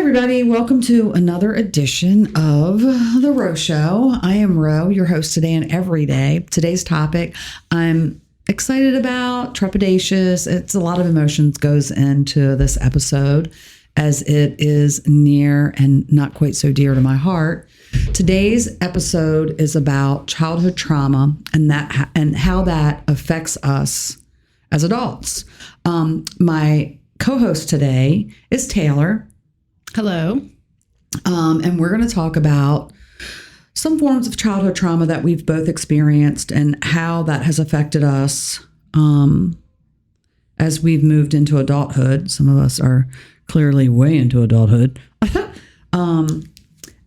everybody. Welcome to another edition of The Ro Show. I am Ro, your host today and every day. Today's topic, I'm excited about, trepidatious. It's a lot of emotions goes into this episode as it is near and not quite so dear to my heart. Today's episode is about childhood trauma and how that affects us as adults. My co-host today is Tayler. Hello. And we're going to talk about some forms of childhood trauma that we've both experienced and how that has affected us as we've moved into adulthood. Some of us are clearly way into adulthood. And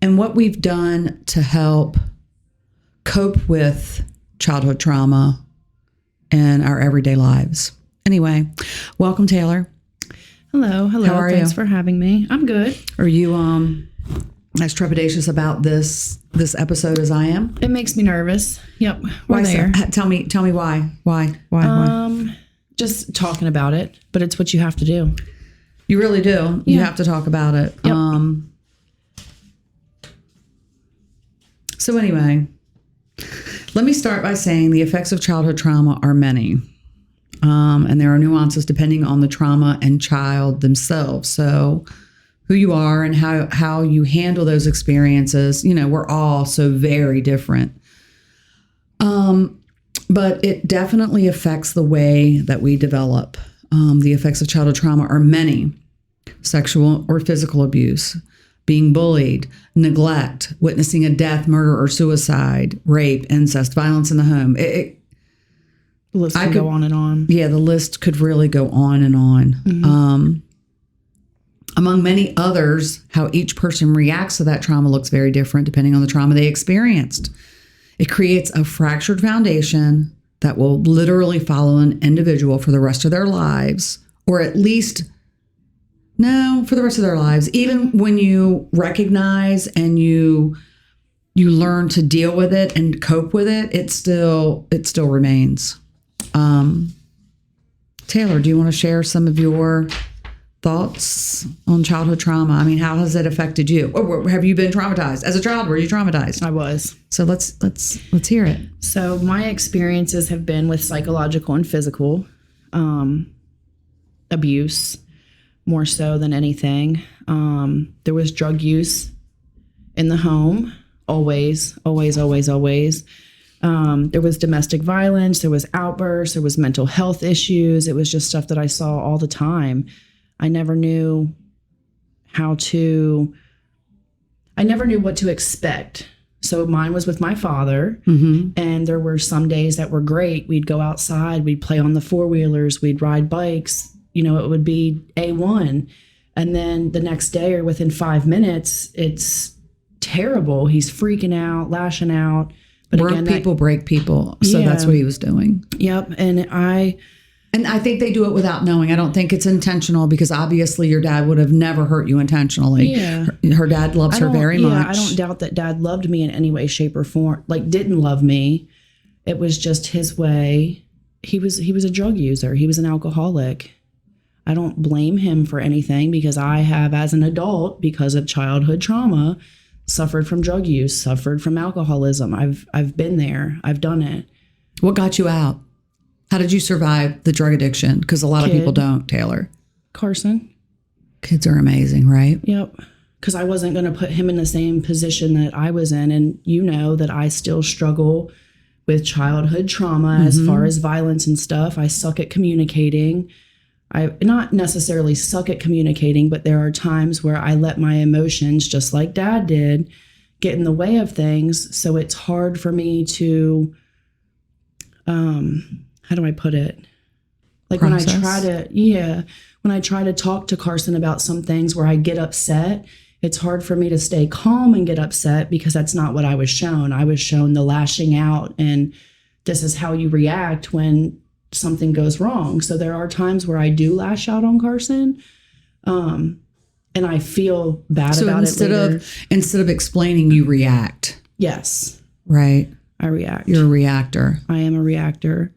what we've done to help cope with childhood trauma in our everyday lives. Anyway, welcome, Tayler. Hello. How are Thanks you? for having me. I'm good. Are you as trepidatious about this episode as I am? It makes me nervous. Yep. Why there. so? Tell me why. Why? Just talking about it, but it's what you have to do. You really do. You have to talk about it. Yep. So anyway, let me start by saying the effects of childhood trauma are many. And there are nuances depending on the trauma and child themselves. So who you are and how you handle those experiences, we're all so very different. But it definitely affects the way that we develop. The effects of childhood trauma are many: sexual or physical abuse, being bullied, neglect, witnessing a death, murder, or suicide, rape, incest, violence in the home. The list could go on and on. Yeah, the list could really go on and on. Mm-hmm. Among many others, how each person reacts to that trauma looks very different depending on the trauma they experienced. It creates a fractured foundation that will literally follow an individual for the rest of their lives, or at least, no, for the rest of their lives. Even when you recognize and you learn to deal with it and cope with it, it still remains. Tayler, do you want to share some of your thoughts on childhood trauma? I mean, how has it affected you? Or have you been traumatized? As a child, were you traumatized? I was. So let's hear it. So my experiences have been with psychological and physical abuse, more so than anything. There was drug use in the home, always. There was domestic violence, there was outbursts, there was mental health issues. It was just stuff that I saw all the time. I never knew what to expect. So mine was with my father, mm-hmm. and there were some days that were great. We'd go outside, we'd play on the four-wheelers, we'd ride bikes. It would be A1. And then the next day or within 5 minutes, it's terrible. He's freaking out, lashing out. But break people. So that's what he was doing. Yep. And I think they do it without knowing. I don't think it's intentional, because obviously your dad would have never hurt you intentionally. Yeah. Her dad loves her very much. I don't doubt that dad loved me in any way, shape, or form. Like, didn't love me. It was just his way. He was a drug user. He was an alcoholic. I don't blame him for anything, because I have, as an adult, because of childhood trauma, suffered from drug use, suffered from alcoholism. I've been there. I've done it. What got you out? How did you survive the drug addiction? Because a lot of people don't, Tayler. Carson. Kids are amazing, right? Yep. Because I wasn't going to put him in the same position that I was in. And that I still struggle with childhood trauma, mm-hmm. as far as violence and stuff. I suck at communicating. I not necessarily suck at communicating, but there are times where I let my emotions, just like dad did, get in the way of things. So it's hard for me to, how do I put it? Like process. When I try to talk to Carson about some things where I get upset, it's hard for me to stay calm and get upset, because that's not what I was shown. I was shown the lashing out, and this is how you react when something goes wrong. So there are times where I do lash out on Carson, and I feel bad about it later. Instead of explaining, you react. Yes. Right. I react. You're a reactor. I am a reactor.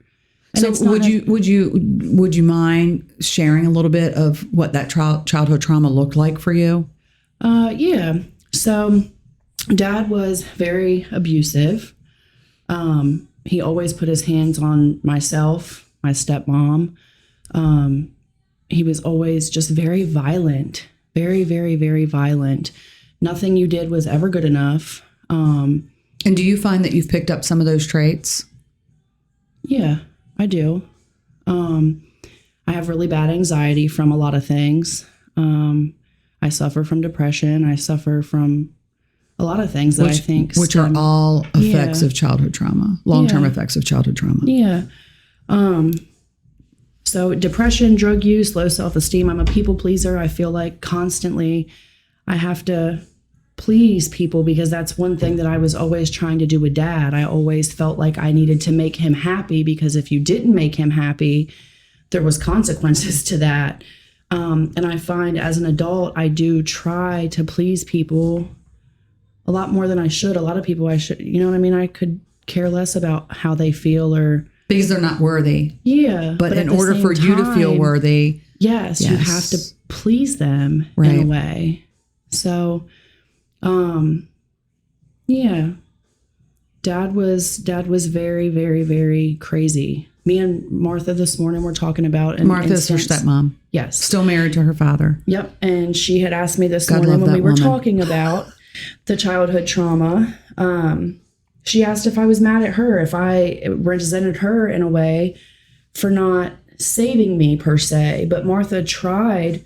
And so would you mind sharing a little bit of what that childhood trauma looked like for you? Yeah. So Dad was very abusive. He always put his hands on myself, my stepmom. He was always just very violent, very, very, very violent. Nothing you did was ever good enough. And do you find that you've picked up some of those traits? Yeah, I do. I have really bad anxiety from a lot of things. I suffer from depression. I suffer from a lot of things that I think which are all effects of childhood trauma, long-term effects of childhood trauma. Yeah. So depression, drug use, low self-esteem. I'm a people pleaser. I feel like constantly I have to please people because that's one thing that I was always trying to do with Dad. I always felt like I needed to make him happy because if you didn't make him happy, there was consequences to that. And I find as an adult, I do try to please people a lot more than I should. A lot of people you know what I mean? I could care less about how they feel or... Because they're not worthy. Yeah. But in order for you to feel worthy... Yes, you have to please them in a way. So, yeah. Dad was very, very, very crazy. Me and Martha this morning were talking about... Martha's her stepmom. Yes. Still married to her father. Yep. And she had asked me this morning when we were talking about the childhood trauma. She asked if I was mad at her, if I resented her in a way for not saving me per se. But Martha tried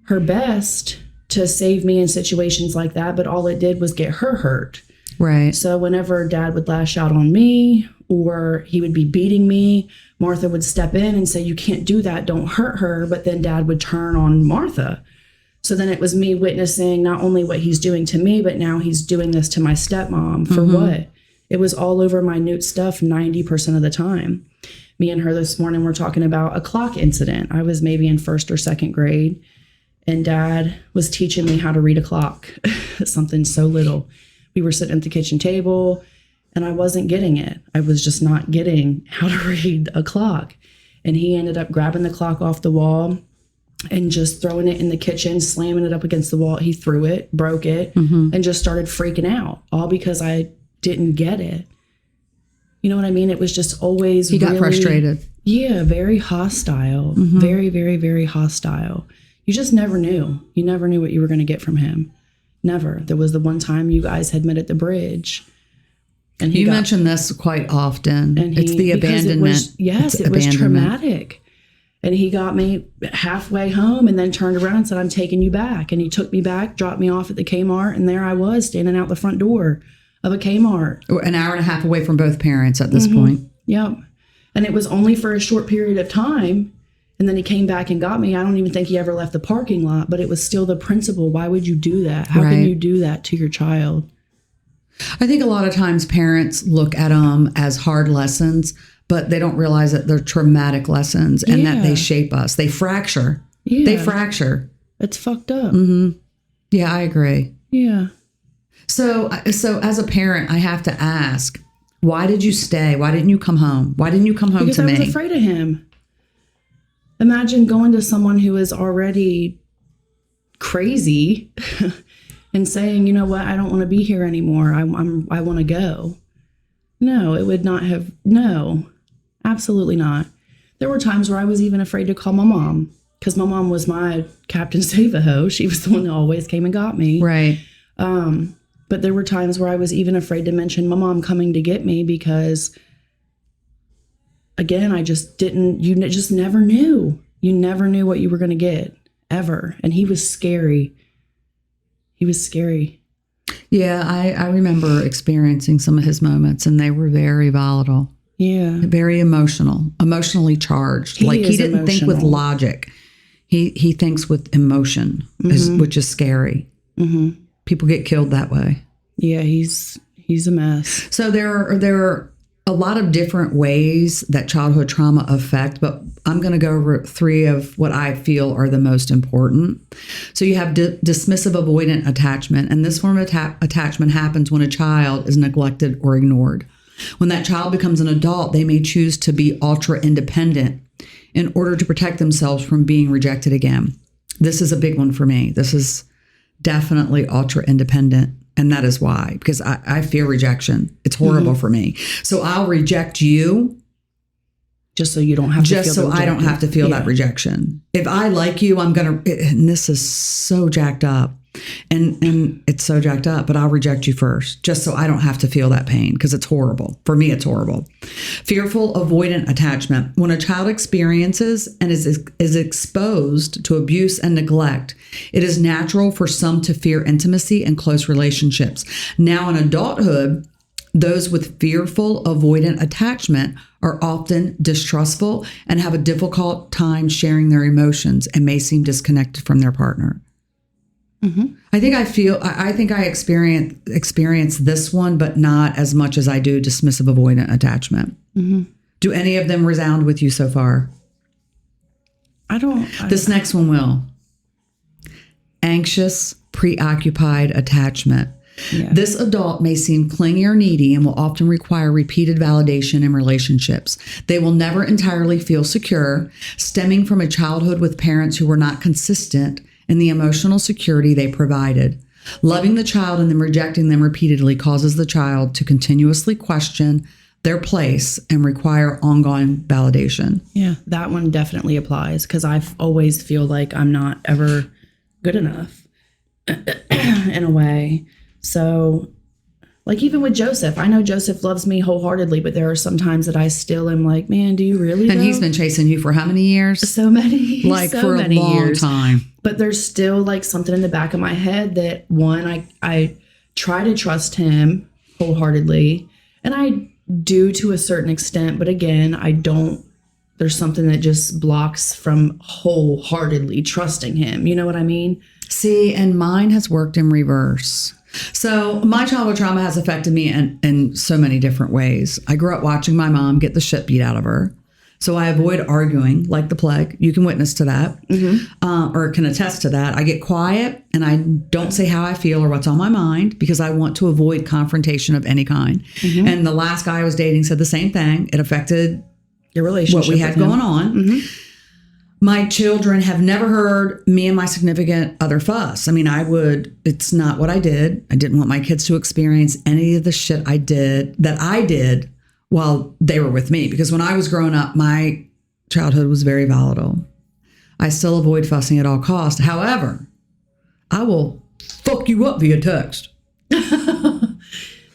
her best to save me in situations like that, but all it did was get her hurt. Right. So whenever Dad would lash out on me or he would be beating me, Martha would step in and say, you can't do that, don't hurt her. But then Dad would turn on Martha. So then it was me witnessing not only what he's doing to me, but now he's doing this to my stepmom. For what? It was all over minute stuff 90% of the time. Me and her this morning were talking about a clock incident. I was maybe in first or second grade, and Dad was teaching me how to read a clock, something so little. We were sitting at the kitchen table, and I wasn't getting it. I was just not getting how to read a clock. And he ended up grabbing the clock off the wall and just throwing it in the kitchen, slamming it up against the wall. He threw it, broke it, and just started freaking out, all because I didn't get it. You know what I mean? It was just always He got frustrated. Yeah, very hostile. Very, very, very hostile. You just never knew. You never knew what you were going to get from him. Never. There was the one time you guys had met at the bridge. And you mention this quite often. And it's the abandonment. It was traumatic. And he got me halfway home and then turned around and said, I'm taking you back. And he took me back, dropped me off at the Kmart. And there I was standing out the front door of a Kmart. An hour and a half away from both parents at this point. Yep. And it was only for a short period of time. And then he came back and got me. I don't even think he ever left the parking lot, but it was still the principle. Why would you do that? How can you do that to your child? I think a lot of times parents look at them as hard lessons, but they don't realize that they're traumatic lessons and that they shape us. They fracture. Yeah. They fracture. It's fucked up. Yeah, I agree. Yeah. So as a parent, I have to ask, why did you stay? Why didn't you come home? Why didn't you come home to me? Because I was afraid of him. Imagine going to someone who is already crazy and saying, you know what, I don't want to be here anymore. I want to go. No, it would not have. No, absolutely not. There were times where I was even afraid to call my mom because my mom was my Captain Save-A-Ho. She was the one that always came and got me. Right. But there were times where I was even afraid to mention my mom coming to get me because, again, I just didn't, you just never knew. You never knew what you were going to get, ever. And he was scary. He was scary. Yeah, I remember experiencing some of his moments, and they were very volatile. Yeah. Very emotionally charged. He didn't think with logic. He thinks with emotion, which is scary. People get killed that way. Yeah, he's a mess. So there are a lot of different ways that childhood trauma affect, but I'm going to go over 3 of what I feel are the most important. So you have dismissive avoidant attachment, and this form of attachment happens when a child is neglected or ignored. When that child becomes an adult, they may choose to be ultra independent in order to protect themselves from being rejected again. This is a big one for me. This is definitely ultra independent. And that is why, because I fear rejection. It's horrible for me. So I'll reject you. Just so you don't have to feel just so I don't have to feel that rejection. If I like you, I'm going to, and this is so jacked up. And it's so jacked up, but I'll reject you first, just so I don't have to feel that pain, because it's horrible. For me, it's horrible. Fearful avoidant attachment. When a child experiences and is exposed to abuse and neglect, it is natural for some to fear intimacy and close relationships. Now, in adulthood, those with fearful avoidant attachment are often distrustful and have a difficult time sharing their emotions and may seem disconnected from their partner. Mm-hmm. I think I experience this one, but not as much as I do dismissive avoidant attachment. Mm-hmm. Do any of them resound with you so far? This next one will. Anxious, preoccupied attachment. Yeah. This adult may seem clingy or needy and will often require repeated validation in relationships. They will never entirely feel secure, stemming from a childhood with parents who were not consistent in the emotional security they provided. Loving the child and then rejecting them repeatedly causes the child to continuously question their place and require ongoing validation. Yeah, that one definitely applies, because I always feel like I'm not ever good enough in a way. So, like, even with Joseph, I know Joseph loves me wholeheartedly, but there are some times that I still am like, man, do you really? And he's been chasing you for how many years? So many. Like, so for a long time. But there's still like something in the back of my head that, one, I try to trust him wholeheartedly, and I do to a certain extent, but again, I don't. There's something that just blocks from wholeheartedly trusting him. You know what I mean? See, and mine has worked in reverse. So my childhood trauma has affected me in so many different ways. I grew up watching my mom get the shit beat out of her. So I avoid arguing like the plague. You can witness to that, or can attest to that. I get quiet and I don't say how I feel or what's on my mind, because I want to avoid confrontation of any kind. Mm-hmm. And the last guy I was dating said the same thing. It affected your relationship, what we had going on. Mm-hmm. My children have never heard me and my significant other fuss. I mean, it's not what I did. I didn't want my kids to experience any of the shit I did while they were with me. Because when I was growing up, my childhood was very volatile. I still avoid fussing at all costs. However, I will fuck you up via text.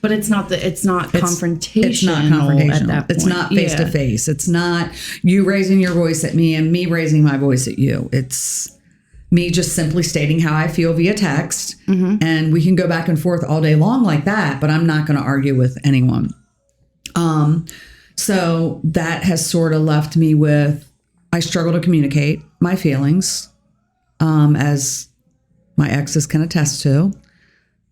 But it's not confrontational. It's not confrontational at that point. It's not face to face. It's not you raising your voice at me and me raising my voice at you. It's me just simply stating how I feel via text. Mm-hmm. And we can go back and forth all day long like that, but I'm not going to argue with anyone. So that has sort of left me with, I struggle to communicate my feelings, as my exes can attest to.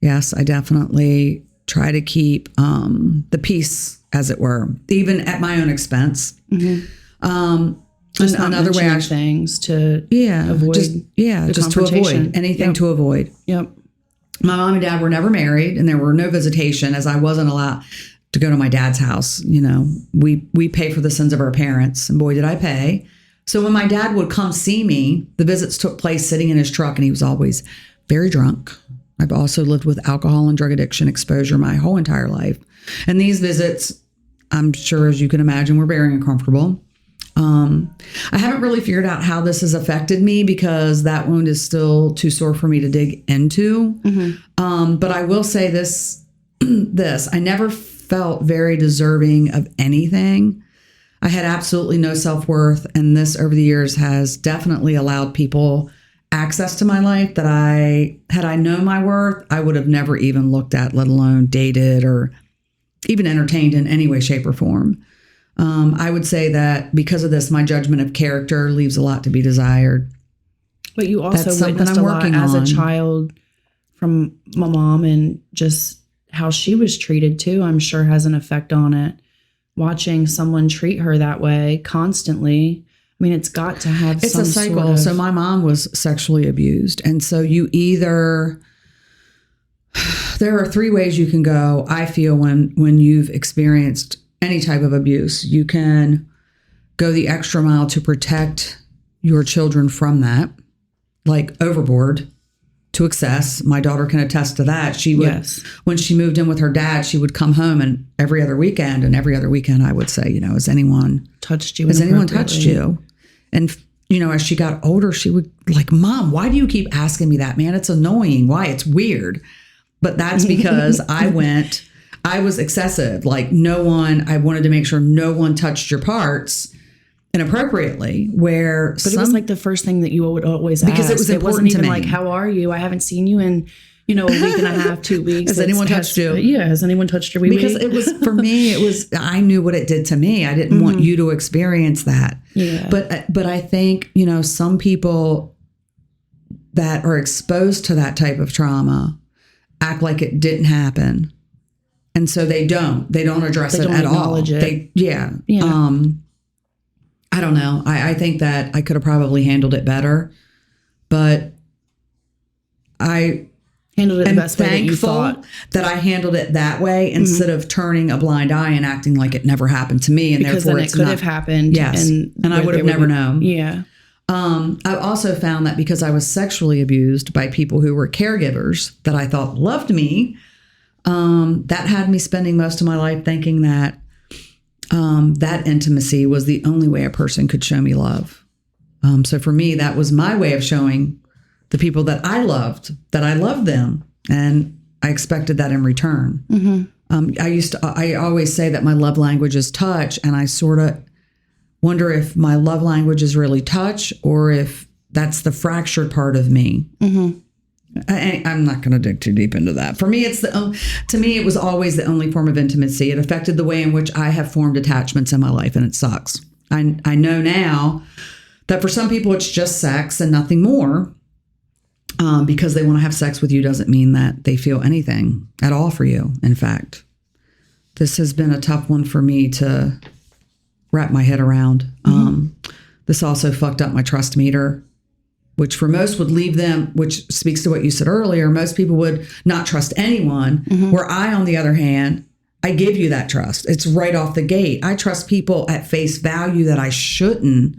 Yes, I definitely try to keep the peace, as it were, even at my own expense. Mm-hmm. Just another way things to avoid just to avoid anything to avoid. Yep. My mom and dad were never married, and there were no visitation, as I wasn't allowed to go to my dad's house. You know, we pay for the sins of our parents, and boy, did I pay. So when my dad would come see me, the visits took place sitting in his truck, and he was always very drunk. I've also lived with alcohol and drug addiction exposure my whole entire life. And these visits, I'm sure, as you can imagine, were very uncomfortable. I haven't really figured out how this has affected me, because that wound is still too sore for me to dig into. Mm-hmm. But I will say this, I never felt very deserving of anything. I had absolutely no self-worth. And this over the years has definitely allowed people access to my life that had I known my worth, I would have never even looked at, let alone dated or even entertained in any way, shape, or form. I would say that because of this, my judgment of character leaves a lot to be desired. But you also witnessed a lot as a child from my mom, and just how she was treated too, I'm sure has an effect on it. Watching someone treat her that way constantly, I mean, it's got to have it's a cycle. Sort of... So my mom was sexually abused. And so there are three ways you can go, I feel, when you've experienced any type of abuse. You can go the extra mile to protect your children from that, like overboard. to excess. My daughter can attest to that. She would, Yes. when she moved in with her dad, she would come home and every other weekend I would say, has anyone Touched you? Has anyone touched you? And, as she got older, she would like, Mom, why do you keep asking me that, man? It's annoying. Why? It's weird. But that's because I was excessive. Like I wanted to make sure no one touched your parts inappropriately, but it was like the first thing that you would always ask. Because it was important wasn't even to me. like, how are you? I haven't seen you in, a week and a half, 2 weeks. Has anyone touched you? Yeah. Has anyone touched your wee? Because it was, for me, I knew what it did to me. I didn't want you to experience that. Yeah. But I think, some people that are exposed to that type of trauma act like it didn't happen. And so they don't address it at all. Acknowledge it. Yeah. I don't know. I think that I could have probably handled it better, but I handled it the am best way that you thought. thankful that I handled it that way instead of turning a blind eye and acting like it never happened to me. And Because therefore then it could have happened. Yes. And I would have never known. Yeah. I also found that because I was sexually abused by people who were caregivers that I thought loved me, that had me spending most of my life thinking that that intimacy was the only way a person could show me love. So for me, that was my way of showing the people that I loved them. And I expected that in return. I always say that my love language is touch. And I sort of wonder if my love language is really touch or if that's the fractured part of me. I'm not going to dig too deep into that. For me, to me, it was always the only form of intimacy. It affected the way in which I have formed attachments in my life, and it sucks. I know now that for some people, it's just sex and nothing more. Because they want to have sex with you doesn't mean that they feel anything at all for you. In fact, this has been a tough one for me to wrap my head around. This also fucked up my trust meter, which for most would leave them, which speaks to what you said earlier, most people would not trust anyone, where I, on the other hand, I give you that trust. It's right off the gate. I trust people at face value that I shouldn't.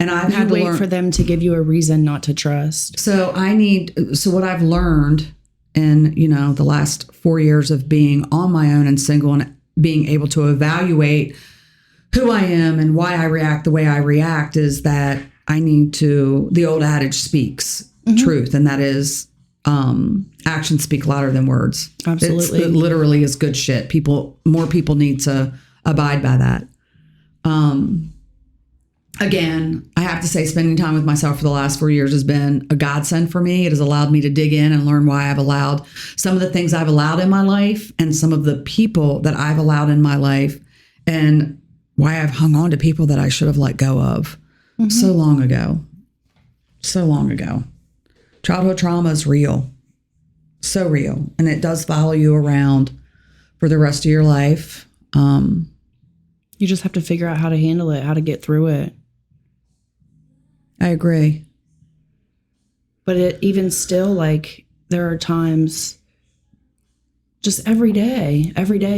And I've had to wait for them to give you a reason not to trust. So what I've learned in, the last 4 years of being on my own and single and being able to evaluate who I am and why I react the way I react is that the old adage speaks truth. And that is, actions speak louder than words. Absolutely. It literally is good shit. More people need to abide by that. Again, I have to say spending time with myself for the last 4 years has been a godsend for me. It has allowed me to dig in and learn why I've allowed some of the things I've allowed in my life and some of the people that I've allowed in my life and why I've hung on to people that I should have let go of so long ago. Childhood trauma is real. So real. And it does follow you around for the rest of your life. You just have to figure out how to handle it, how to get through it. I agree. But even still, like, there are times just every day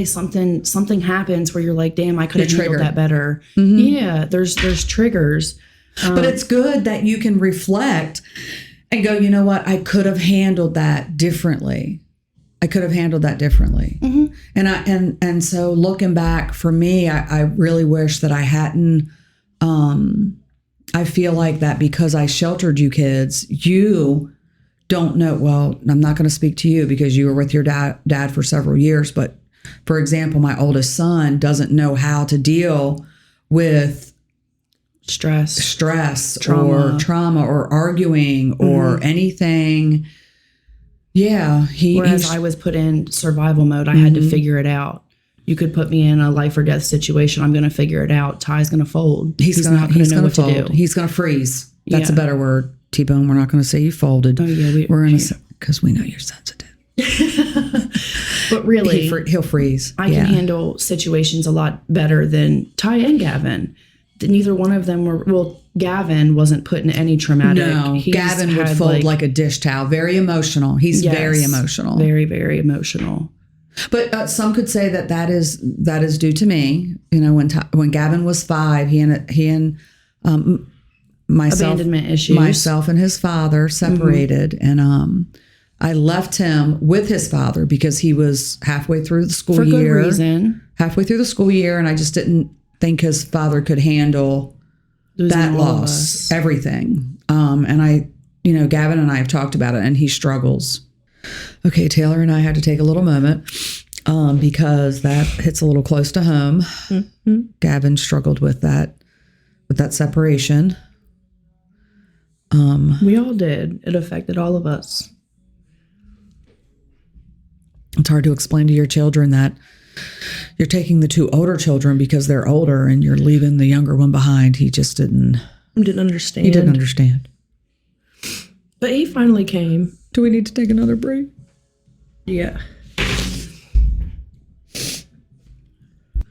something happens where you're like, damn, I could have handled that better. Yeah, there's triggers. But it's good that you can reflect and go, you know what? I could have handled that differently. And so looking back for me, I really wish that I hadn't, I feel like that because I sheltered you kids, you don't know. Well, I'm not going to speak to you because you were with your dad for several years. But for example, my oldest son doesn't know how to deal with stress or trauma or arguing or anything. Yeah. Whereas I was put in survival mode. I had to figure it out. You could put me in a life or death situation. I'm going to figure it out. Ty's going to fold. He's not going to know what to do. He's going to freeze. That's a better word. T-Bone, we're not going to say you folded. Oh, yeah. We're going to, because we know you're sensitive. But really, he'll freeze. I can handle situations a lot better than Ty and Gavin. Neither one of them were, Gavin wasn't put in any traumatic. No, Gavin would fold like a dish towel. Very emotional. He's very emotional. Very, very emotional. But some could say that is due to me. When Gavin was 5, he and abandonment issues. Myself and his father separated, and I left him with his father because he was halfway through the school year. For good reason. Halfway through the school year, and I just didn't think his father could handle Losing that all of loss, us. everything. And I, Gavin and I have talked about it, and he struggles. Okay, Taylor and I had to take a little moment because that hits a little close to home. Mm-hmm. Gavin struggled with that separation. We all did. It affected all of us. It's hard to explain to your children that you're taking the two older children because they're older and you're leaving the younger one behind. He just didn't understand. He didn't understand. But he finally came. Do we need to take another break? Yeah.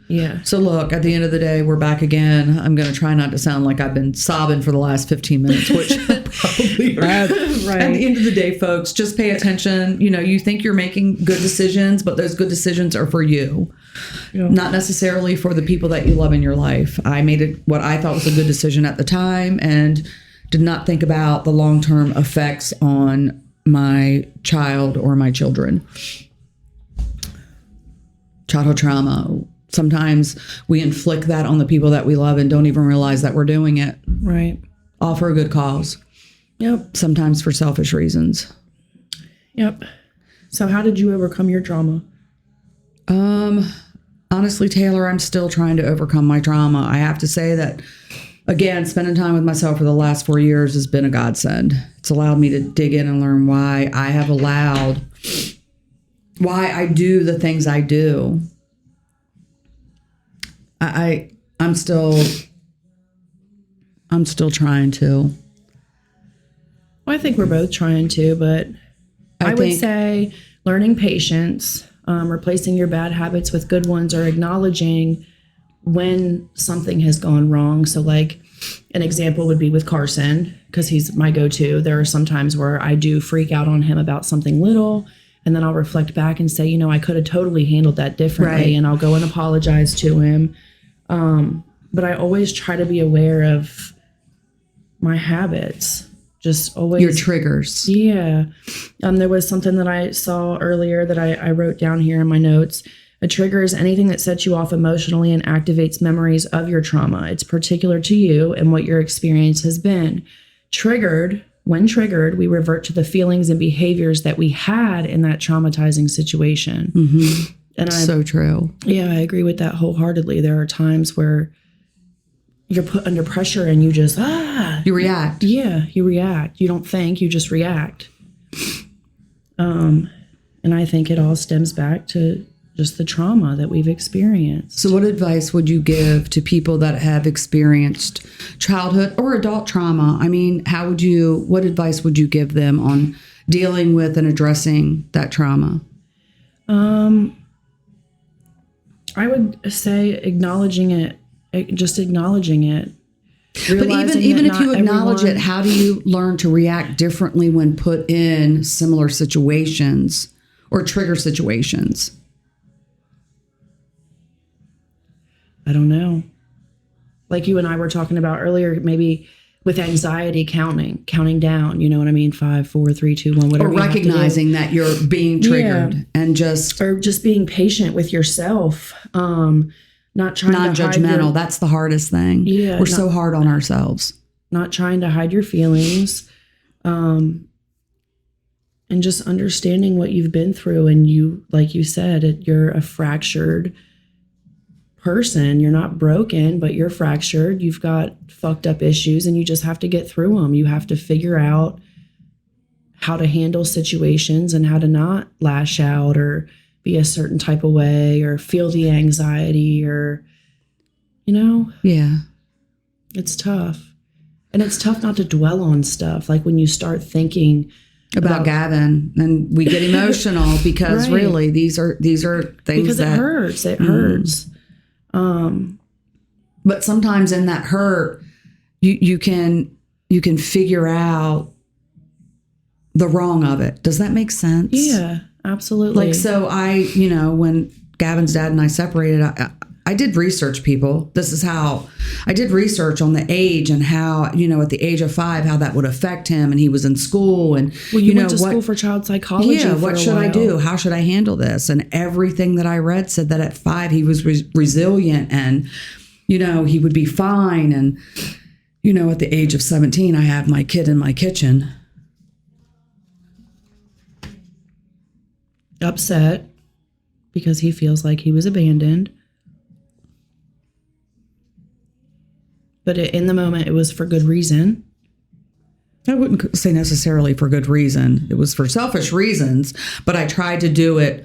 Yeah. So look, at the end of the day, we're back again. I'm going to try not to sound like I've been sobbing for the last 15 minutes, which probably have. Right. At the end of the day, folks, just pay attention. You think you're making good decisions, but those good decisions are for you, not necessarily for the people that you love in your life. I made what I thought was a good decision at the time and did not think about the long-term effects on my child or my children. Childhood trauma. Sometimes we inflict that on the people that we love and don't even realize that we're doing it. Right. All for a good cause. Yep. Sometimes for selfish reasons. Yep. So how did you overcome your trauma? Honestly, Taylor, I'm still trying to overcome my trauma. I have to say that, again, spending time with myself for the last 4 years has been a godsend. It's allowed me to dig in and learn why I do the things I do. I'm still trying to. Well, I think we're both trying to, but I would say learning patience, replacing your bad habits with good ones, or acknowledging when something has gone wrong. So like an example would be with Carson, because he's my go-to. There are some times where I do freak out on him about something little, and then I'll reflect back and say, I could have totally handled that differently. Right. And I'll go and apologize to him. But I always try to be aware of my habits. Just always. Your triggers. Yeah. There was something that I saw earlier that I wrote down here in my notes. A trigger is anything that sets you off emotionally and activates memories of your trauma. It's particular to you and what your experience has been. When triggered, we revert to the feelings and behaviors that we had in that traumatizing situation. Mm-hmm. And so true. Yeah, I agree with that wholeheartedly. There are times where you're put under pressure and you just, you react. Yeah, you react. You don't think, you just react. And I think it all stems back to just the trauma that we've experienced. So what advice would you give to people that have experienced childhood or adult trauma? I mean, what advice would you give them on dealing with and addressing that trauma? I would say acknowledging it, just acknowledging it. But even if you acknowledge it, how do you learn to react differently when put in similar situations or trigger situations? I don't know. Like you and I were talking about earlier, maybe with anxiety, counting down, you know what I mean? 5, 4, 3, 2, 1, whatever. Or recognizing that you're being triggered and or just being patient with yourself. Not trying non-judgmental. That's the hardest thing. Yeah. We're so hard on ourselves. Not trying to hide your feelings. And just understanding what you've been through. And you, like you said, you're a fractured person. You're not broken, but you're fractured. You've got fucked up issues and you just have to get through them. You have to figure out how to handle situations and how to not lash out or be a certain type of way or feel the anxiety or, Yeah. It's tough. And it's tough not to dwell on stuff. Like when you start thinking about Gavin and we get emotional because Right. really these are things because that it hurts. It hurts. But sometimes in that hurt, you can figure out the wrong of it. Does that make sense? Yeah, absolutely. Like, so when Gavin's dad and I separated, I I did research, people. This is how I did research on the age and how, at the age of 5, how that would affect him. And he was in school and, well, you went to school for child psychology. Yeah. What should I do? How should I handle this? And everything that I read said that at 5, he was resilient and, he would be fine. And, at the age of 17, I have my kid in my kitchen. Upset because he feels like he was abandoned. But in the moment, it was for good reason. I wouldn't say necessarily for good reason. It was for selfish reasons, but I tried to do it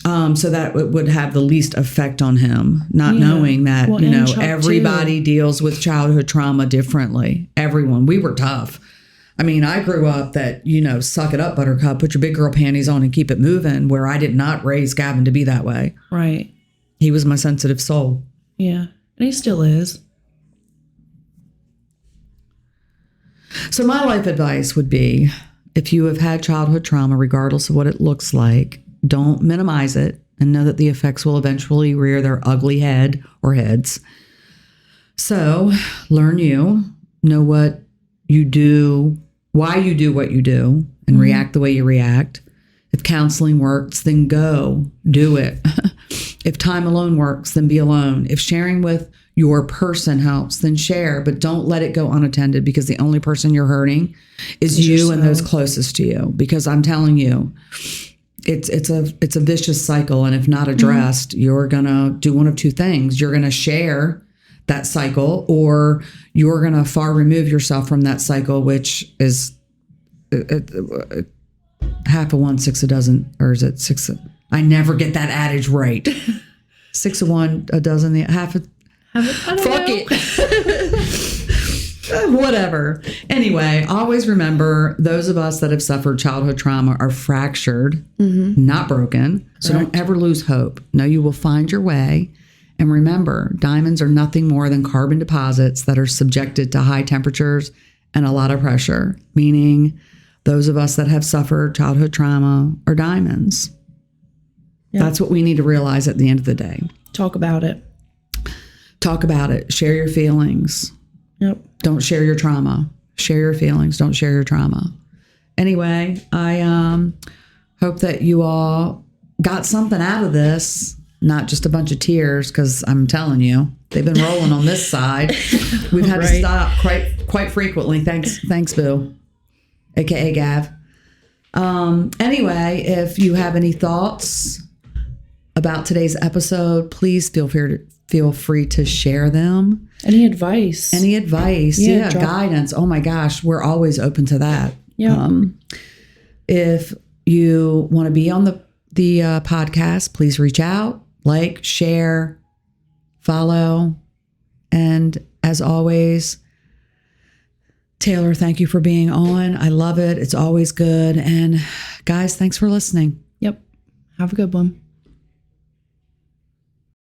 so that it would have the least effect on him, not knowing that, everybody deals with childhood trauma differently. Everyone. We were tough. I mean, I grew up that, suck it up, buttercup, put your big girl panties on and keep it moving, where I did not raise Gavin to be that way. Right. He was my sensitive soul. Yeah. And he still is. So my life advice would be, if you have had childhood trauma, regardless of what it looks like, don't minimize it and know that the effects will eventually rear their ugly head or heads. So learn know what you do, why you do what you do, and react the way you react. If counseling works, then go do it. If time alone works, then be alone. If sharing with your person helps, then share, but don't let it go unattended, because the only person you're hurting is you yourself. and those closest to you. Because I'm telling you, it's a vicious cycle. And if not addressed, you're going to do one of two things. You're going to share that cycle, or you're going to far remove yourself from that cycle, which is half of one, six a dozen, or is it six? I never get that adage right. 6 of one, a dozen, half of. Fuck it. Whatever. Anyway, always remember, those of us that have suffered childhood trauma are fractured, not broken. So don't ever lose hope. No, you will find your way. And remember, diamonds are nothing more than carbon deposits that are subjected to high temperatures and a lot of pressure, meaning those of us that have suffered childhood trauma are diamonds. Yep. That's what we need to realize at the end of the day. Talk about it. Talk about it. Share your feelings. Yep. Don't share your trauma. Share your feelings. Don't share your trauma. Anyway, I hope that you all got something out of this. Not just a bunch of tears, because I'm telling you, they've been rolling on this side. We've had to stop quite frequently. Thanks, Boo, aka Gav. Anyway, if you have any thoughts about today's episode, please feel free to share them. Any advice? Yeah, guidance. Oh my gosh, we're always open to that. Yeah. If you want to be on the podcast, please reach out. Like, share, follow. And as always, Tayler, thank you for being on. I love it. It's always good. And guys, thanks for listening. Yep. Have a good one.